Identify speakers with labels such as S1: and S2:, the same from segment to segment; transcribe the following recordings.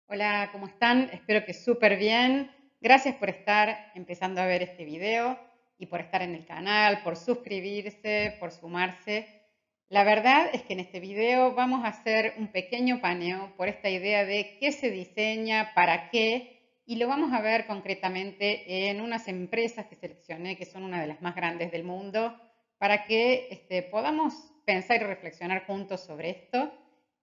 S1: Hola, ¿cómo están? Espero que súper bien. Gracias por estar empezando a ver este video y por estar en el canal, por suscribirse, por sumarse. La verdad es que en este video vamos a hacer un pequeño paneo por esta idea de qué se diseña, para qué, y lo vamos a ver concretamente en unas empresas que seleccioné, que son una de las más grandes del mundo, para que podamos pensar y reflexionar juntos sobre esto.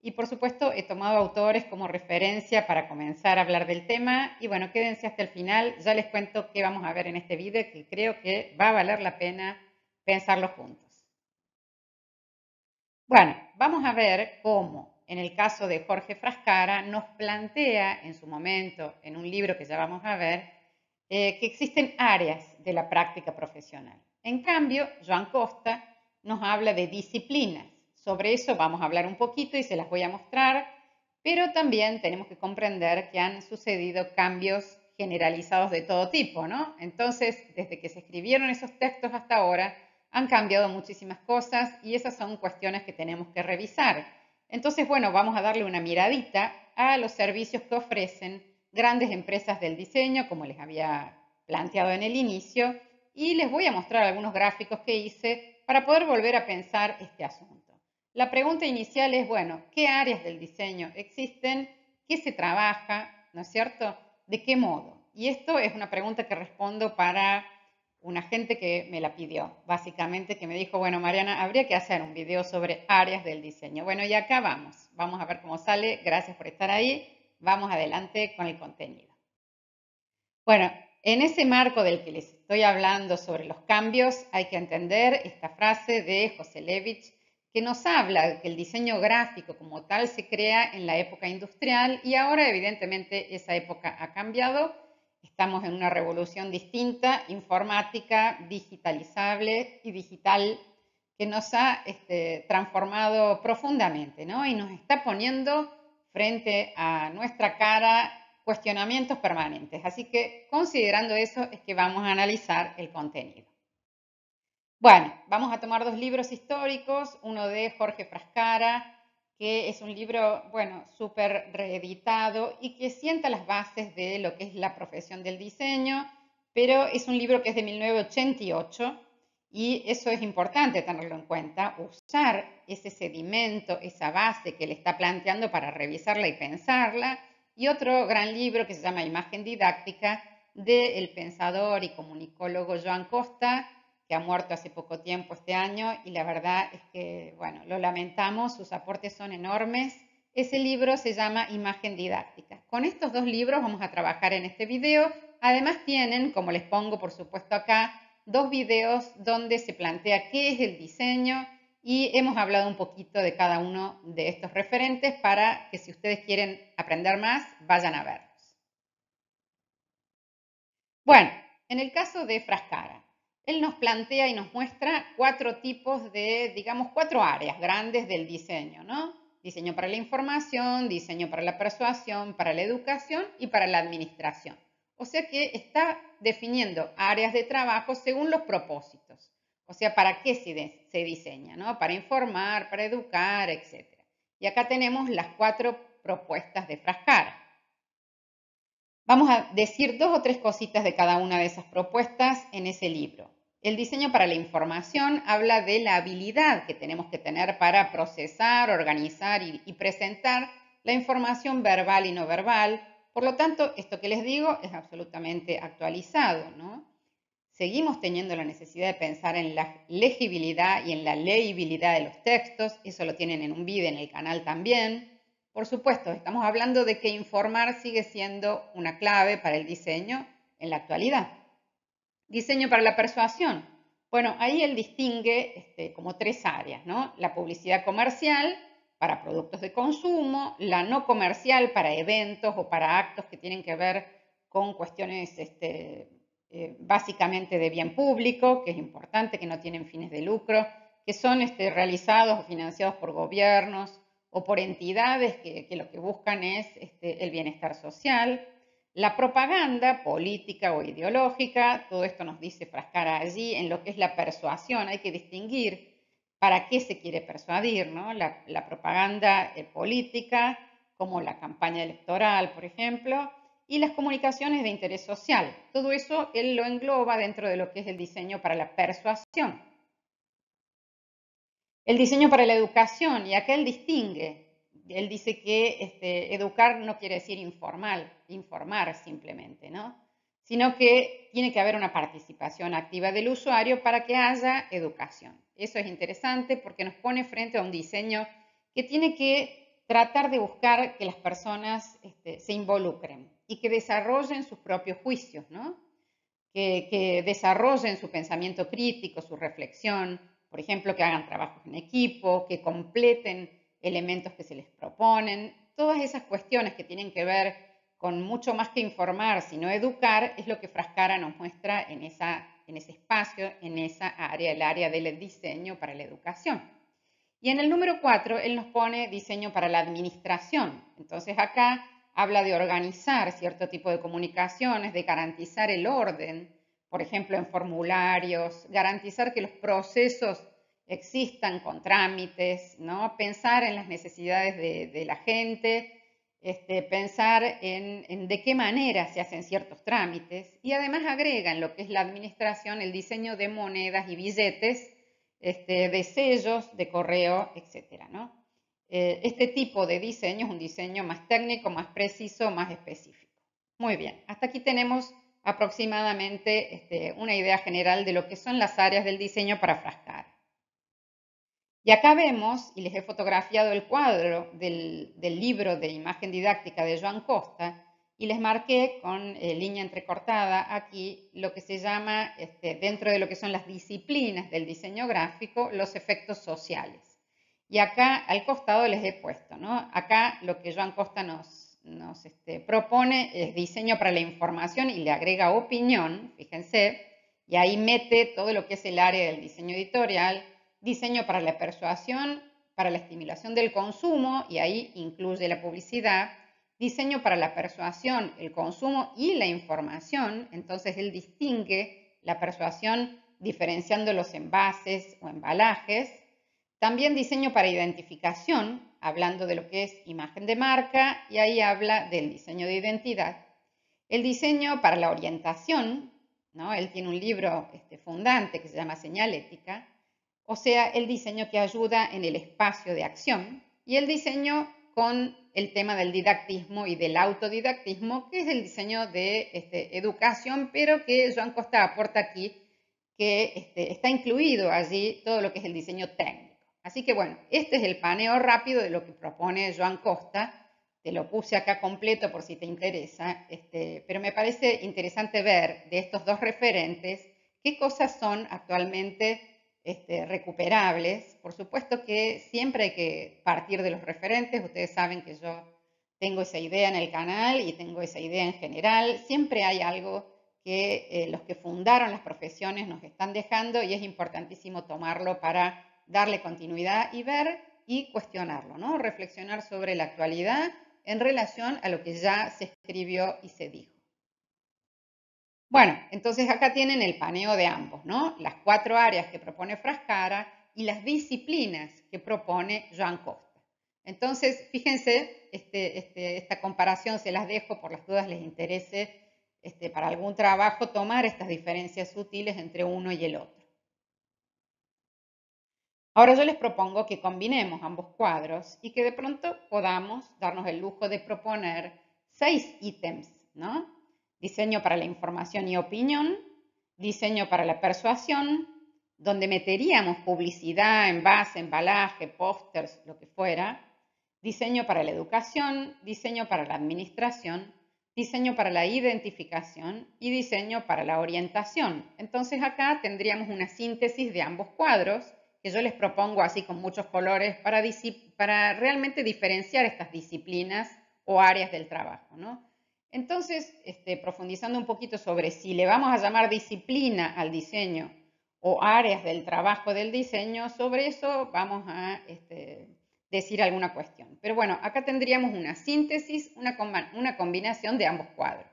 S1: Y por supuesto he tomado autores como referencia para comenzar a hablar del tema y bueno, quédense hasta el final, ya les cuento qué vamos a ver en este video que creo que va a valer la pena pensarlo juntos. Bueno, vamos a ver cómo en el caso de Jorge Frascara nos plantea en su momento, en un libro que ya vamos a ver, que existen áreas de la práctica profesional. En cambio, Joan Costa nos habla de disciplinas. Sobre eso vamos a hablar un poquito y se las voy a mostrar, pero también tenemos que comprender que han sucedido cambios generalizados de todo tipo, ¿no? Entonces, desde que se escribieron esos textos hasta ahora, han cambiado muchísimas cosas y esas son cuestiones que tenemos que revisar. Entonces, bueno, vamos a darle una miradita a los servicios que ofrecen grandes empresas del diseño, como les había planteado en el inicio, y les voy a mostrar algunos gráficos que hice para poder volver a pensar este asunto. La pregunta inicial es, bueno, ¿qué áreas del diseño existen? ¿Qué se trabaja? ¿No es cierto? ¿De qué modo? Y esto es una pregunta que respondo para una gente que me la pidió, básicamente que me dijo, bueno, Mariana, habría que hacer un video sobre áreas del diseño. Bueno, y acá vamos a ver cómo sale, gracias por estar ahí, vamos adelante con el contenido. Bueno, en ese marco del que les estoy hablando sobre los cambios, hay que entender esta frase de José Levich que nos habla de que el diseño gráfico como tal se crea en la época industrial y ahora evidentemente esa época ha cambiado. Estamos en una revolución distinta, informática, digitalizable y digital, que nos ha transformado profundamente, ¿no? Y nos está poniendo frente a nuestra cara cuestionamientos permanentes. Así que considerando eso es que vamos a analizar el contenido. Bueno, vamos a tomar dos libros históricos, uno de Jorge Frascara, que es un libro, bueno, súper reeditado y que sienta las bases de lo que es la profesión del diseño, pero es un libro que es de 1988 y eso es importante tenerlo en cuenta, usar ese sedimento, esa base que le está planteando para revisarla y pensarla. Y otro gran libro que se llama Imagen didáctica del pensador y comunicólogo Joan Costa, que ha muerto hace poco tiempo este año y la verdad es que, bueno, lo lamentamos, sus aportes son enormes. Ese libro se llama Imagen didáctica. Con estos dos libros vamos a trabajar en este video. Además tienen, como les pongo por supuesto acá, dos videos donde se plantea qué es el diseño y hemos hablado un poquito de cada uno de estos referentes para que si ustedes quieren aprender más, vayan a verlos. Bueno, en el caso de Frascara, él nos plantea y nos muestra cuatro tipos de, digamos, cuatro áreas grandes del diseño, ¿no? Diseño para la información, diseño para la persuasión, para la educación y para la administración. O sea que está definiendo áreas de trabajo según los propósitos. O sea, ¿para qué se diseña? ¿No? Para informar, para educar, etc. Y acá tenemos las cuatro propuestas de Frascara. Vamos a decir dos o tres cositas de cada una de esas propuestas en ese libro. El diseño para la información habla de la habilidad que tenemos que tener para procesar, organizar y presentar la información verbal y no verbal. Por lo tanto, esto que les digo es absolutamente actualizado, ¿no? Seguimos teniendo la necesidad de pensar en la legibilidad y en la legibilidad de los textos. Eso lo tienen en un vídeo en el canal también. Por supuesto, estamos hablando de que informar sigue siendo una clave para el diseño en la actualidad. Diseño para la persuasión. Bueno, ahí él distingue como tres áreas, ¿no? La publicidad comercial para productos de consumo, la no comercial para eventos o para actos que tienen que ver con cuestiones básicamente de bien público, que es importante, que no tienen fines de lucro, que son realizados o financiados por gobiernos o por entidades que lo que buscan es el bienestar social. La propaganda política o ideológica, todo esto nos dice Frascara allí, en lo que es la persuasión, hay que distinguir para qué se quiere persuadir, ¿no? La propaganda política como la campaña electoral, por ejemplo, y las comunicaciones de interés social. Todo eso él lo engloba dentro de lo que es el diseño para la persuasión. El diseño para la educación, y acá él distingue. Él dice que educar no quiere decir informar simplemente, ¿no? Sino que tiene que haber una participación activa del usuario para que haya educación. Eso es interesante porque nos pone frente a un diseño que tiene que tratar de buscar que las personas se involucren y que desarrollen sus propios juicios, ¿no? Que desarrollen su pensamiento crítico, su reflexión, por ejemplo, que hagan trabajos en equipo, que completen elementos que se les proponen. Todas esas cuestiones que tienen que ver con mucho más que informar, sino educar, es lo que Frascara nos muestra en ese espacio, en esa área, el área del diseño para la educación. Y en el número 4, él nos pone diseño para la administración. Entonces acá habla de organizar cierto tipo de comunicaciones, de garantizar el orden, por ejemplo, en formularios, garantizar que los procesos existan con trámites, ¿no? Pensar en las necesidades de la gente, pensar en de qué manera se hacen ciertos trámites y además agrega en lo que es la administración el diseño de monedas y billetes, de sellos, de correo, etcétera, ¿no? Este tipo de diseño es un diseño más técnico, más preciso, más específico. Muy bien, hasta aquí tenemos aproximadamente una idea general de lo que son las áreas del diseño para Frascara. Y acá vemos, y les he fotografiado el cuadro del libro de imagen didáctica de Joan Costa, y les marqué con línea entrecortada aquí lo que se llama, dentro de lo que son las disciplinas del diseño gráfico, los efectos sociales. Y acá al costado les he puesto, ¿no? Acá lo que Joan Costa nos propone es diseño para la información y le agrega opinión, fíjense, y ahí mete todo lo que es el área del diseño editorial, diseño para la persuasión, para la estimulación del consumo, y ahí incluye la publicidad, diseño para la persuasión, el consumo y la información. Entonces él distingue la persuasión diferenciando los envases o embalajes. También diseño para identificación, hablando de lo que es imagen de marca, y ahí habla del diseño de identidad. El diseño para la orientación, ¿no? Él tiene un libro fundante que se llama Señalética, o sea, el diseño que ayuda en el espacio de acción, y el diseño con el tema del didactismo y del autodidactismo, que es el diseño de educación, pero que Joan Costa aporta aquí que está incluido allí todo lo que es el diseño técnico. Así que bueno, este es el paneo rápido de lo que propone Joan Costa. Te lo puse acá completo por si te interesa, pero me parece interesante ver de estos dos referentes qué cosas son actualmente recuperables. Por supuesto que siempre hay que partir de los referentes. Ustedes saben que yo tengo esa idea en el canal y tengo esa idea en general. Siempre hay algo que los que fundaron las profesiones nos están dejando y es importantísimo tomarlo para darle continuidad y ver y cuestionarlo, ¿no? Reflexionar sobre la actualidad en relación a lo que ya se escribió y se dijo. Bueno, entonces acá tienen el paneo de ambos, ¿no? Las 4 áreas que propone Frascara y las disciplinas que propone Joan Costa. Entonces, fíjense, esta comparación se las dejo por las dudas les interese para algún trabajo tomar estas diferencias sutiles entre uno y el otro. Ahora yo les propongo que combinemos ambos cuadros y que de pronto podamos darnos el lujo de proponer 6 ítems, ¿no? Diseño para la información y opinión, diseño para la persuasión, donde meteríamos publicidad, envase, embalaje, pósters, lo que fuera, diseño para la educación, diseño para la administración, diseño para la identificación y diseño para la orientación. Entonces acá tendríamos una síntesis de ambos cuadros que yo les propongo así con muchos colores para realmente diferenciar estas disciplinas o áreas del trabajo, ¿no? Entonces, profundizando un poquito sobre si le vamos a llamar disciplina al diseño o áreas del trabajo del diseño, sobre eso vamos a decir alguna cuestión. Pero bueno, acá tendríamos una síntesis, una combinación de ambos cuadros.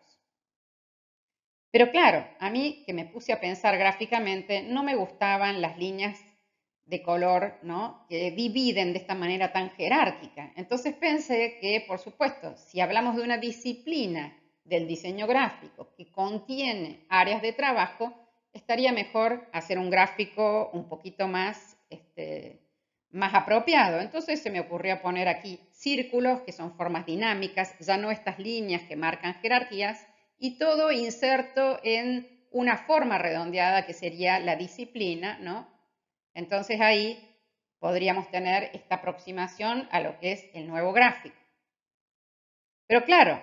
S1: Pero claro, a mí que me puse a pensar gráficamente, no me gustaban las líneas de color, ¿no? Que dividen de esta manera tan jerárquica. Entonces pensé que, por supuesto, si hablamos de una disciplina del diseño gráfico que contiene áreas de trabajo, estaría mejor hacer un gráfico un poquito más, más apropiado. Entonces se me ocurrió poner aquí círculos, que son formas dinámicas, ya no estas líneas que marcan jerarquías, y todo inserto en una forma redondeada que sería la disciplina, ¿no? Entonces ahí podríamos tener esta aproximación a lo que es el nuevo gráfico. Pero claro,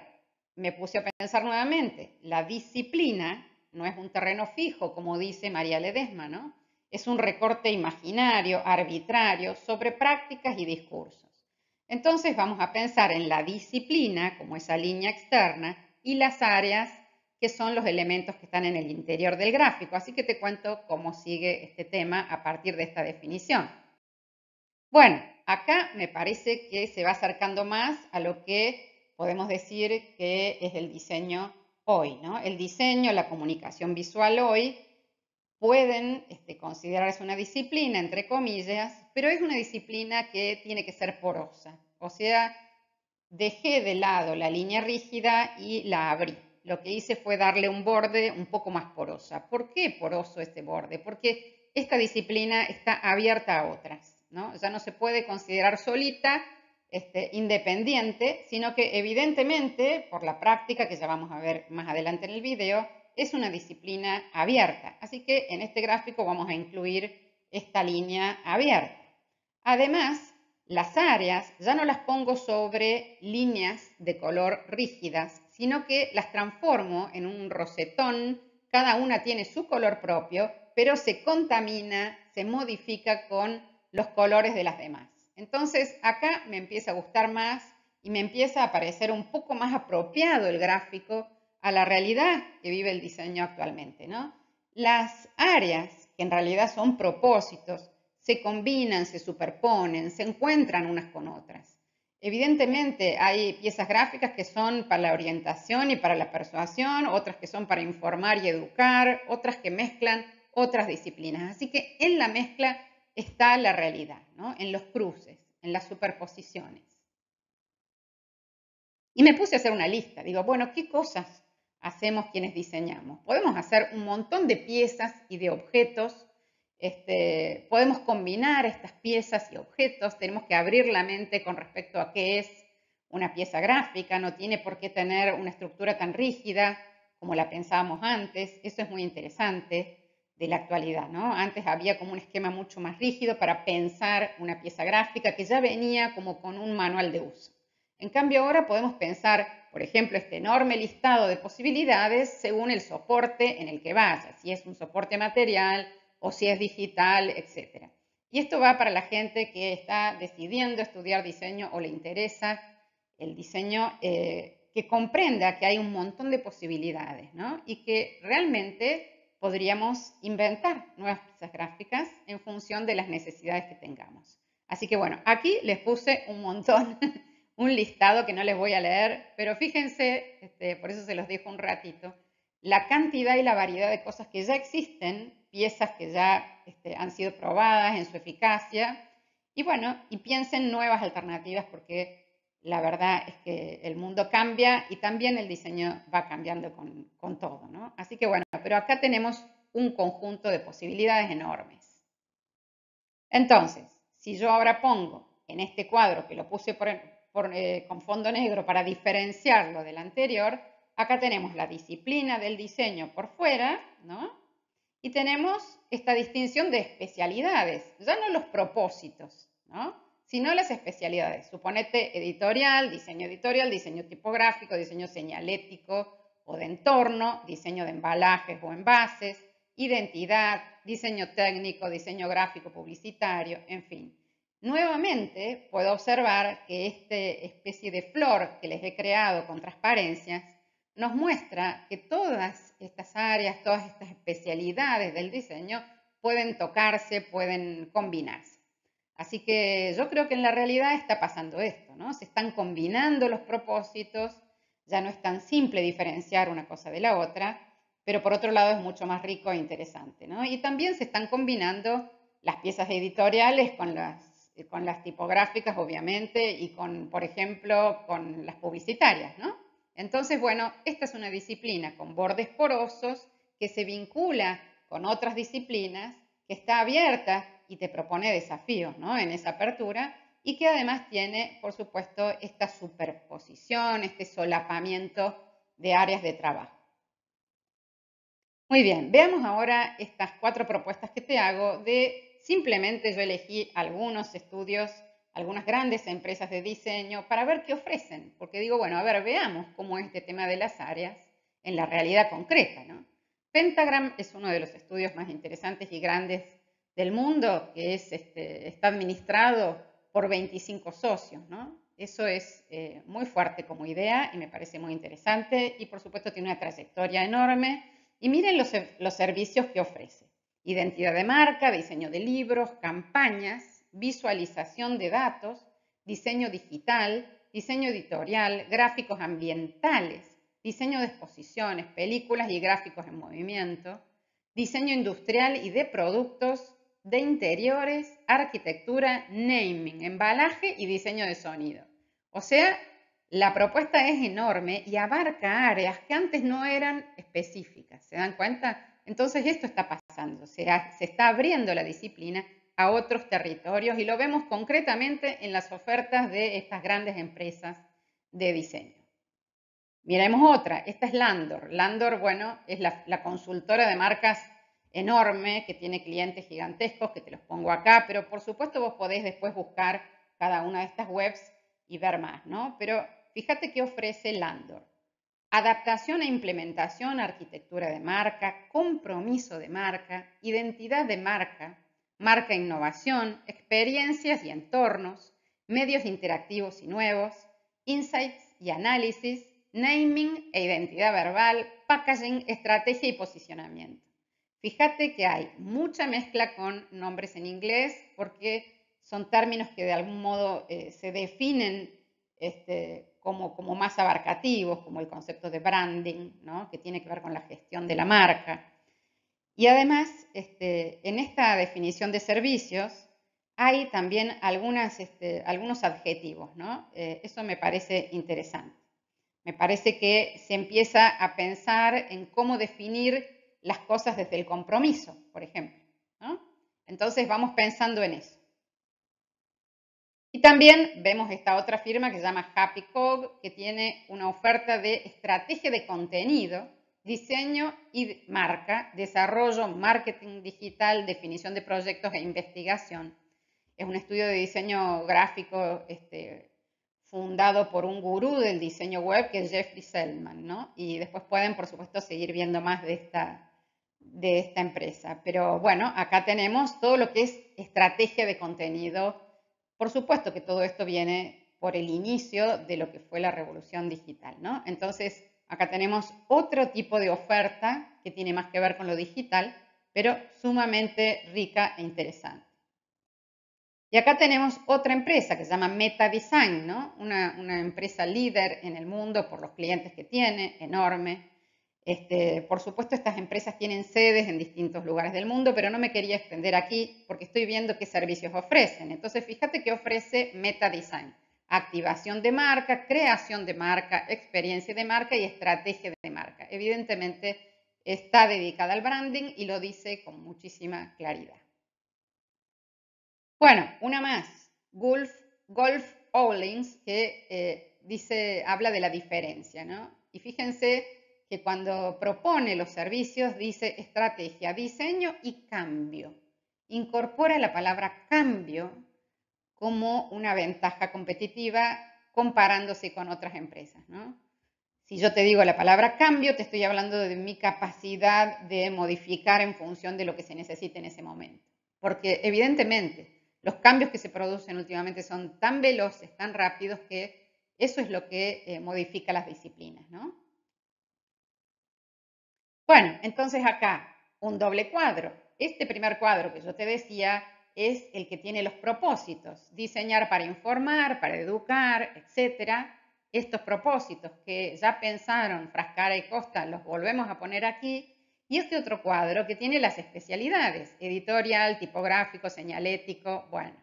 S1: me puse a pensar nuevamente, la disciplina no es un terreno fijo, como dice María Ledesma, ¿no? Es un recorte imaginario, arbitrario, sobre prácticas y discursos. Entonces vamos a pensar en la disciplina como esa línea externa y las áreas que son los elementos que están en el interior del gráfico. Así que te cuento cómo sigue este tema a partir de esta definición. Bueno, acá me parece que se va acercando más a lo que podemos decir que es el diseño hoy, ¿no? El diseño, la comunicación visual hoy pueden considerarse una disciplina, entre comillas, pero es una disciplina que tiene que ser porosa. O sea, dejé de lado la línea rígida y la abrí. Lo que hice fue darle un borde un poco más porosa. ¿Por qué poroso este borde? Porque esta disciplina está abierta a otras, ¿no? Ya no se puede considerar solita, independiente, sino que evidentemente, por la práctica que ya vamos a ver más adelante en el video, es una disciplina abierta. Así que en este gráfico vamos a incluir esta línea abierta. Además, las áreas ya no las pongo sobre líneas de color rígidas, sino que las transformo en un rosetón. Cada una tiene su color propio, pero se contamina, se modifica con los colores de las demás. Entonces acá me empieza a gustar más y me empieza a parecer un poco más apropiado el gráfico a la realidad que vive el diseño actualmente, ¿no? Las áreas, que en realidad son propósitos, se combinan, se superponen, se encuentran unas con otras. Evidentemente hay piezas gráficas que son para la orientación y para la persuasión, otras que son para informar y educar, otras que mezclan otras disciplinas. Así que en la mezcla está la realidad, ¿no? En los cruces, en las superposiciones. Y me puse a hacer una lista. Digo, bueno, ¿qué cosas hacemos quienes diseñamos? Podemos hacer un montón de piezas y de objetos. Podemos combinar estas piezas y objetos. Tenemos que abrir la mente con respecto a qué es una pieza gráfica. No tiene por qué tener una estructura tan rígida como la pensábamos antes. Eso es muy interesante de la actualidad, ¿no? Antes había como un esquema mucho más rígido para pensar una pieza gráfica que ya venía como con un manual de uso. En cambio, ahora podemos pensar, por ejemplo, este enorme listado de posibilidades según el soporte en el que vaya, si es un soporte material o si es digital, etc. Y esto va para la gente que está decidiendo estudiar diseño o le interesa el diseño, que comprenda que hay un montón de posibilidades, ¿no? Y que realmente podríamos inventar nuevas piezas gráficas en función de las necesidades que tengamos. Así que bueno, aquí les puse un montón un listado que no les voy a leer, pero fíjense, por eso se los dejo un ratito, la cantidad y la variedad de cosas que ya existen, piezas que ya han sido probadas en su eficacia, y bueno, y piensen nuevas alternativas porque la verdad es que el mundo cambia y también el diseño va cambiando con todo, ¿no? Así que bueno, pero acá tenemos un conjunto de posibilidades enormes. Entonces, si yo ahora pongo en este cuadro, que lo puse con fondo negro para diferenciarlo del anterior, acá tenemos la disciplina del diseño por fuera, ¿no? Y tenemos esta distinción de especialidades, ya no los propósitos, ¿no? Sino las especialidades. Suponete editorial, diseño tipográfico, diseño señalético o de entorno, diseño de embalajes o envases, identidad, diseño técnico, diseño gráfico, publicitario, en fin. Nuevamente puedo observar que esta especie de flor que les he creado con transparencias nos muestra que todas estas áreas, todas estas especialidades del diseño pueden tocarse, pueden combinarse. Así que yo creo que en la realidad está pasando esto, ¿no? Se están combinando los propósitos, ya no es tan simple diferenciar una cosa de la otra, pero por otro lado es mucho más rico e interesante, ¿no? Y también se están combinando las piezas editoriales con las tipográficas, obviamente, y con, por ejemplo, con las publicitarias, ¿no? Entonces, bueno, esta es una disciplina con bordes porosos que se vincula con otras disciplinas, que está abierta y te propone desafíos, ¿no? En esa apertura, y que además tiene, por supuesto, esta superposición, este solapamiento de áreas de trabajo. Muy bien, veamos ahora estas 4 propuestas que te hago de simplemente yo elegí algunos estudios, algunas grandes empresas de diseño para ver qué ofrecen, porque digo, bueno, a ver, veamos cómo es este tema de las áreas en la realidad concreta, ¿no? Pentagram es uno de los estudios más interesantes y grandes del mundo, que es, está administrado por 25 socios, ¿no? Eso es muy fuerte como idea y me parece muy interesante y por supuesto tiene una trayectoria enorme. Y miren los servicios que ofrece. Identidad de marca, diseño de libros, campañas, visualización de datos, diseño digital, diseño editorial, gráficos ambientales, diseño de exposiciones, películas y gráficos en movimiento, diseño industrial y de productos, de interiores, arquitectura, naming, embalaje y diseño de sonido. O sea, la propuesta es enorme y abarca áreas que antes no eran específicas, ¿se dan cuenta? Entonces esto está pasando, se está abriendo la disciplina a otros territorios y lo vemos concretamente en las ofertas de estas grandes empresas de diseño. Miremos otra, esta es Landor. Landor, bueno, es la consultora de marcas enorme que tiene clientes gigantescos, que te los pongo acá, pero por supuesto vos podés después buscar cada una de estas webs y ver más, ¿no? Pero fíjate qué ofrece Landor. Adaptación e implementación, arquitectura de marca, compromiso de marca, identidad de marca, marca innovación, experiencias y entornos, medios interactivos y nuevos, insights y análisis, naming e identidad verbal, packaging, estrategia y posicionamiento. Fíjate que hay mucha mezcla con nombres en inglés porque son términos que de algún modo se definen como más abarcativos, como el concepto de branding, ¿no? Que tiene que ver con la gestión de la marca. Y además, en esta definición de servicios hay también algunos adjetivos, ¿no? Eso me parece interesante. Me parece que se empieza a pensar en cómo definir las cosas desde el compromiso, por ejemplo, ¿no? Entonces vamos pensando en eso. Y también vemos esta otra firma que se llama Happy Cog, que tiene una oferta de estrategia de contenido, diseño y marca, desarrollo, marketing digital, definición de proyectos e investigación. Es un estudio de diseño gráfico fundado por un gurú del diseño web que es Jeffrey Selman, ¿no? Y después pueden, por supuesto, seguir viendo más de esta empresa. Pero bueno, acá tenemos todo lo que es estrategia de contenido. Por supuesto que todo esto viene por el inicio de lo que fue la revolución digital, ¿no? Entonces, acá tenemos otro tipo de oferta que tiene más que ver con lo digital, pero sumamente rica e interesante. Y acá tenemos otra empresa que se llama Meta Design, ¿no? Una empresa líder en el mundo por los clientes que tiene, enorme. Por supuesto, estas empresas tienen sedes en distintos lugares del mundo, pero no me quería extender aquí porque estoy viendo qué servicios ofrecen. Entonces, fíjate que ofrece Meta Design. Activación de marca, creación de marca, experiencia de marca y estrategia de marca. Evidentemente, está dedicada al branding y lo dice con muchísima claridad. Bueno, una más, Golf Owlings, que habla de la diferencia, ¿no? Y fíjense que cuando propone los servicios dice estrategia, diseño y cambio. Incorpora la palabra cambio como una ventaja competitiva comparándose con otras empresas, ¿no? Si yo te digo la palabra cambio, te estoy hablando de mi capacidad de modificar en función de lo que se necesite en ese momento. Porque evidentemente los cambios que se producen últimamente son tan veloces, tan rápidos, que eso es lo que modifica las disciplinas, ¿no? Bueno, entonces acá un doble cuadro. Este primer cuadro que yo te decía es el que tiene los propósitos, diseñar para informar, para educar, etcétera. Estos propósitos que ya pensaron Frascara y Costa los volvemos a poner aquí y este otro cuadro que tiene las especialidades, editorial, tipográfico, señalético, bueno,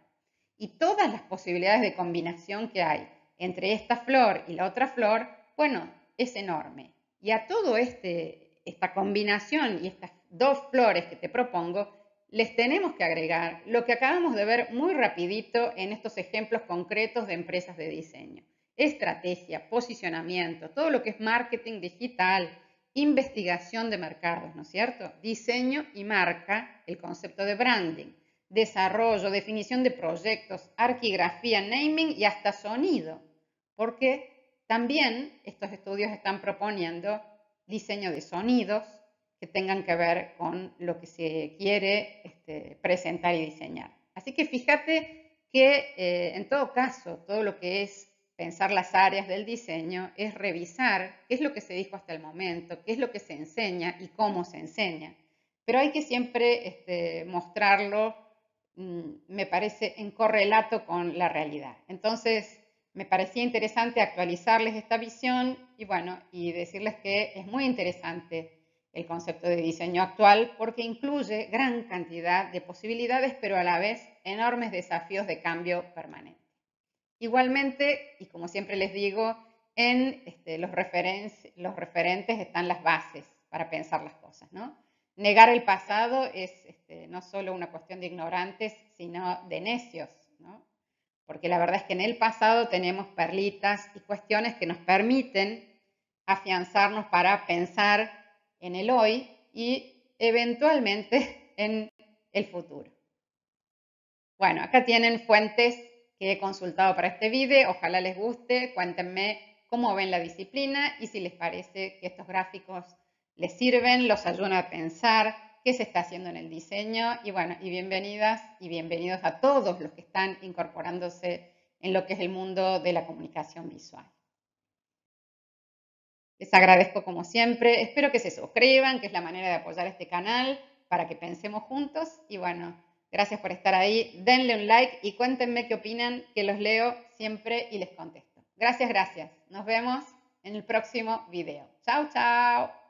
S1: y todas las posibilidades de combinación que hay entre esta flor y la otra flor, bueno, es enorme. Y a todo esta combinación y estas dos flores que te propongo, les tenemos que agregar lo que acabamos de ver muy rapidito en estos ejemplos concretos de empresas de diseño. Estrategia, posicionamiento, todo lo que es marketing digital, investigación de mercados, ¿no es cierto? Diseño y marca, el concepto de branding, desarrollo, definición de proyectos, arquigrafía, naming y hasta sonido, porque también estos estudios están proponiendo diseño de sonidos que tengan que ver con lo que se quiere presentar y diseñar. Así que fíjate que en todo caso, todo lo que es pensar las áreas del diseño es revisar qué es lo que se dijo hasta el momento, qué es lo que se enseña y cómo se enseña. Pero hay que siempre mostrarlo, me parece, en correlato con la realidad. Entonces, me parecía interesante actualizarles esta visión y bueno, y decirles que es muy interesante el concepto de diseño actual porque incluye gran cantidad de posibilidades, pero a la vez enormes desafíos de cambio permanente. Igualmente, y como siempre les digo, en los referentes están las bases para pensar las cosas, ¿no? Negar el pasado es no solo una cuestión de ignorantes, sino de necios, ¿no? Porque la verdad es que en el pasado tenemos perlitas y cuestiones que nos permiten afianzarnos para pensar en el hoy y eventualmente en el futuro. Bueno, acá tienen fuentes que he consultado para este video, ojalá les guste, cuéntenme cómo ven la disciplina y si les parece que estos gráficos les sirven, los ayudan a pensar qué se está haciendo en el diseño y bueno, y bienvenidas y bienvenidos a todos los que están incorporándose en lo que es el mundo de la comunicación visual. Les agradezco como siempre, espero que se suscriban, que es la manera de apoyar este canal para que pensemos juntos y bueno, gracias por estar ahí, denle un like y cuéntenme qué opinan, que los leo siempre y les contesto. Gracias, gracias. Nos vemos en el próximo video. Chao, chao.